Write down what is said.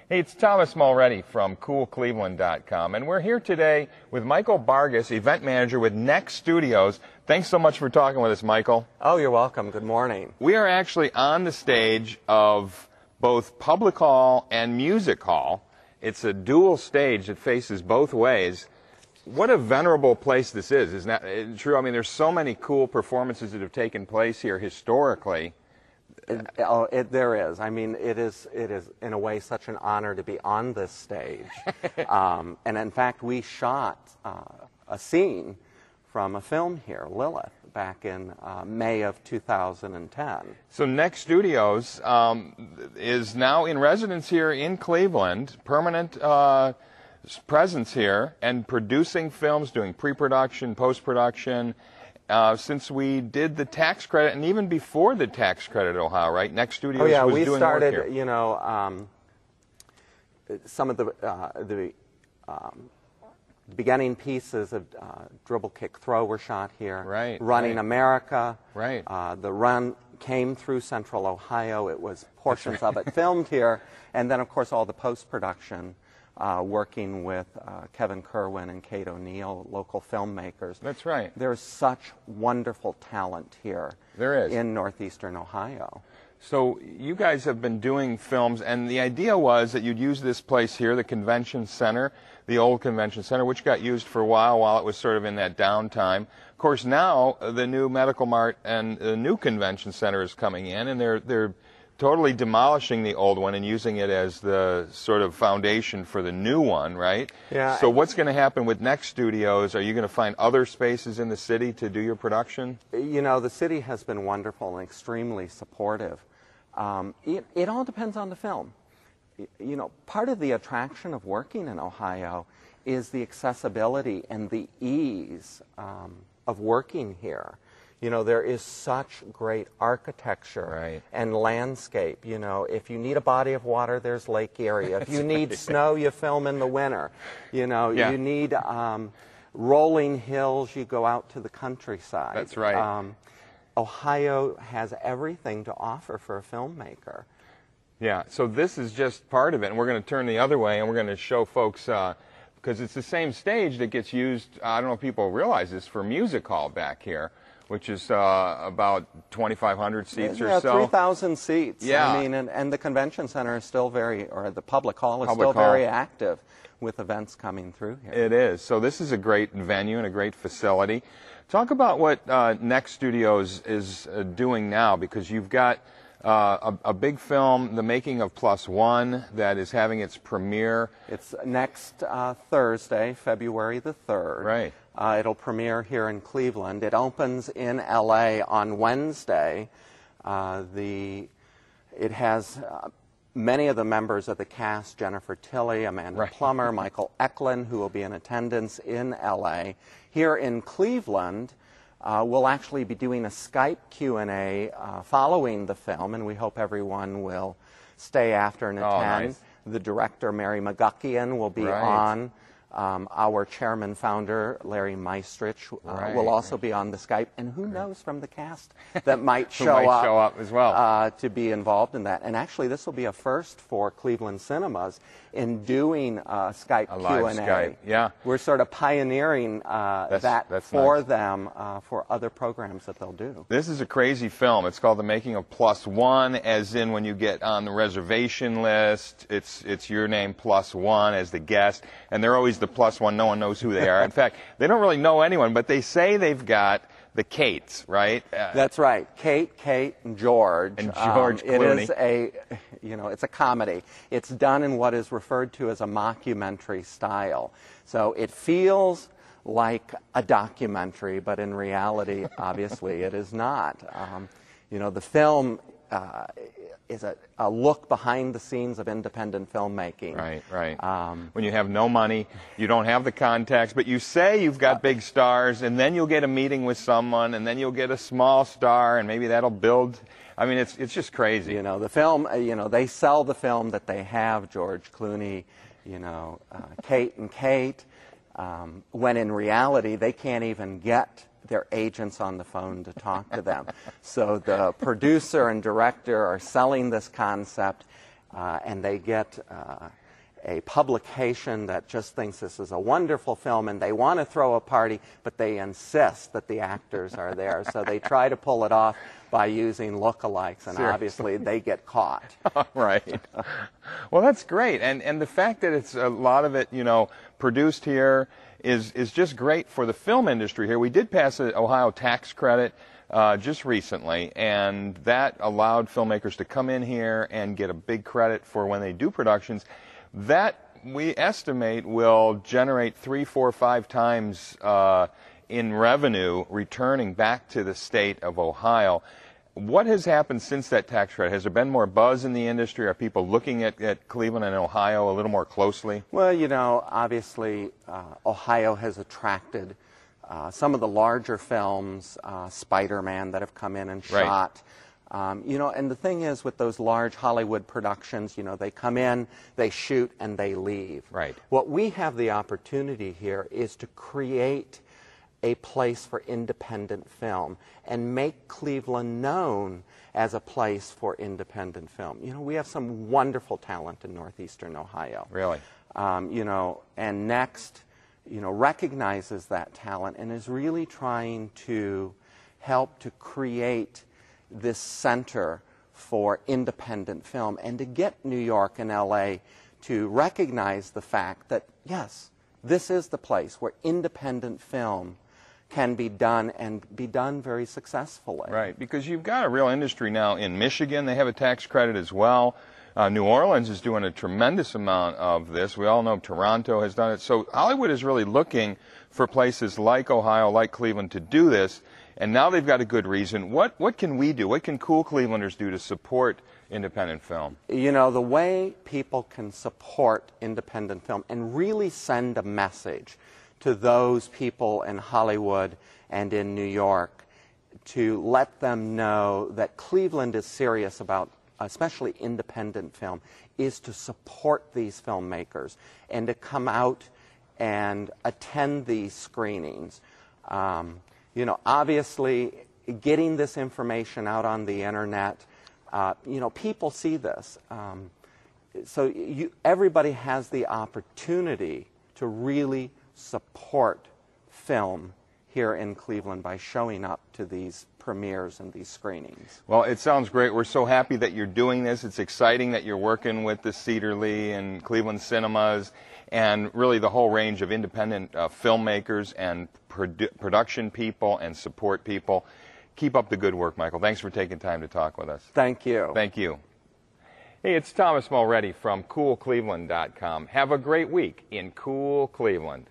Hey, it's Thomas Mulready from CoolCleveland.com, and we're here today with Michael Bargas, event manager with NEHST Studios. Thanks so much for talking with us, Michael. Oh, you're welcome. Good morning. We are actually on the stage of both Public Hall and Music Hall. It's a dual stage that faces both ways. What a venerable place this is. Isn't that true? I mean, there's so many cool performances that have taken place here historically. There is. I mean, it is in a way such an honor to be on this stage. And in fact, we shot a scene from a film here, Lilith, back in May of 2010. So NEHST Studios is now in residence here in Cleveland, permanent presence here, and producing films, doing pre-production, post-production. Since we did the tax credit, and even before the tax credit, Ohio, right? NEHST Studios was doing work here. We started, you know, some of the beginning pieces of Dribble, Kick, Throw were shot here. Right. Running America. Right. The run came through Central Ohio. It was portions of it filmed here, and then, of course, all the post-production. Working with Kevin Kerwin and Kate O'Neill, local filmmakers. That's right. There's such wonderful talent here. There is. In northeastern Ohio. So you guys have been doing films, and the idea was that you'd use this place here, the convention center, the old convention center, which got used for a while it was sort of in that downtime. Of course, now the new Medical Mart and the new convention center is coming in, and they're totally demolishing the old one and using it as the sort of foundation for the new one, right? Yeah. So what's going to happen with NEHST Studios? Are you going to find other spaces in the city to do your production? You know, the city has been wonderful and extremely supportive. It all depends on the film. You know, part of the attraction of working in Ohio is the accessibility and the ease of working here. You know, there is such great architecture and landscape. You know, if you need a body of water, there's Lake Erie. If you need snow, you film in the winter. You know, you need rolling hills, you go out to the countryside. That's right. Ohio has everything to offer for a filmmaker. Yeah, so this is just part of it, and we're going to turn the other way, and we're going to show folks, because it's the same stage that gets used, I don't know if people realize this, for Music Hall back here, which is about 2,500 seats or so. 3,000 seats. Yeah. I mean, and the convention center is still or the public hall is still very active with events coming through here. It is. So this is a great venue and a great facility. Talk about what NEHST Studios is doing now, because you've got a big film, The Making of Plus One, that is having its premiere. It's next Thursday, February the 3rd. Right. It'll premiere here in Cleveland. It opens in LA on Wednesday. It has many of the members of the cast, Jennifer Tilly, Amanda Plummer, Michael Eklund, who will be in attendance in LA. Here in Cleveland, we'll actually be doing a Skype Q&A following the film, and we hope everyone will stay after and attend. Nice. The director, Mary McGuckian, will be on. Our chairman-founder, Larry Meistrich, will also be on the Skype. And who knows from the cast that might show up as well to be involved in that. And actually, this will be a first for Cleveland Cinemas in doing Skype Q&A. Skype. Yeah. We're sort of pioneering that's for them for other programs that they'll do. This is a crazy film. It's called The Making of Plus One, as in when you get on the reservation list, it's your name plus one as the guest, and they're always the plus one. No one knows who they are. In fact, they don't really know anyone, but they say they've got the Kates, right? That's right. Kate, and George. And George Clooney. It's a comedy. It's done in what is referred to as a mockumentary style. So it feels like a documentary, but in reality, obviously, it is not. The film is a look behind the scenes of independent filmmaking. Right. When you have no money, you don't have the contacts, but you say you've got big stars, and then you'll get a meeting with someone, and then you'll get a small star, and maybe that'll build. I mean, it's just crazy. The film, they sell the film that they have, George Clooney, Kate, when in reality, they can't even get their agents on the phone to talk to them. So the producer and director are selling this concept. and they get a publication that just thinks this is a wonderful film, and they want to throw a party, but they insist that the actors are there. So they try to pull it off by using lookalikes, and obviously they get caught. Right. Well, that's great. And the fact that it's a lot of it, you know, produced here is just great for the film industry here. We did pass an Ohio tax credit just recently, and that allowed filmmakers to come in here and get a big credit for when they do productions. That, we estimate, will generate 3, 4, 5 times in revenue returning back to the state of Ohio. What has happened since that tax credit? Has there been more buzz in the industry? Are people looking at Cleveland and Ohio a little more closely? Well, you know, obviously Ohio has attracted some of the larger films, Spider-Man, that have come in and shot. You know, and the thing is, with those large Hollywood productions, you know, they come in, they shoot, and they leave. Right. What we have the opportunity here is to create a place for independent film and make Cleveland known as a place for independent film. You know, we have some wonderful talent in northeastern Ohio. Really? You know, and NEHST, you know, recognizes that talent and is really trying to help to create this center for independent film, and to get New York and LA to recognize the fact that, yes, this is the place where independent film can be done, and be done very successfully. Right, because you've got a real industry now in Michigan. They have a tax credit as well. New Orleans is doing a tremendous amount of this. We all know Toronto has done it. So Hollywood is really looking for places like Ohio, like Cleveland, to do this. And now they've got a good reason. What can we do? What can cool Clevelanders do to support independent film? You know, the way people can support independent film and really send a message to those people in Hollywood and in New York, to let them know that Cleveland is serious about especially independent film, is to support these filmmakers and to come out and attend these screenings. You know, obviously, getting this information out on the internet, you know, people see this. So everybody has the opportunity to really support film here in Cleveland by showing up to these premieres and these screenings. Well, it sounds great. We're so happy that you're doing this. It's exciting that you're working with the Cedar-Lee and Cleveland cinemas and really the whole range of independent filmmakers and production people and support people. Keep up the good work, Michael. Thanks for taking time to talk with us. Thank you. Thank you. Hey, it's Thomas Mulready from CoolCleveland.com. Have a great week in Cool Cleveland.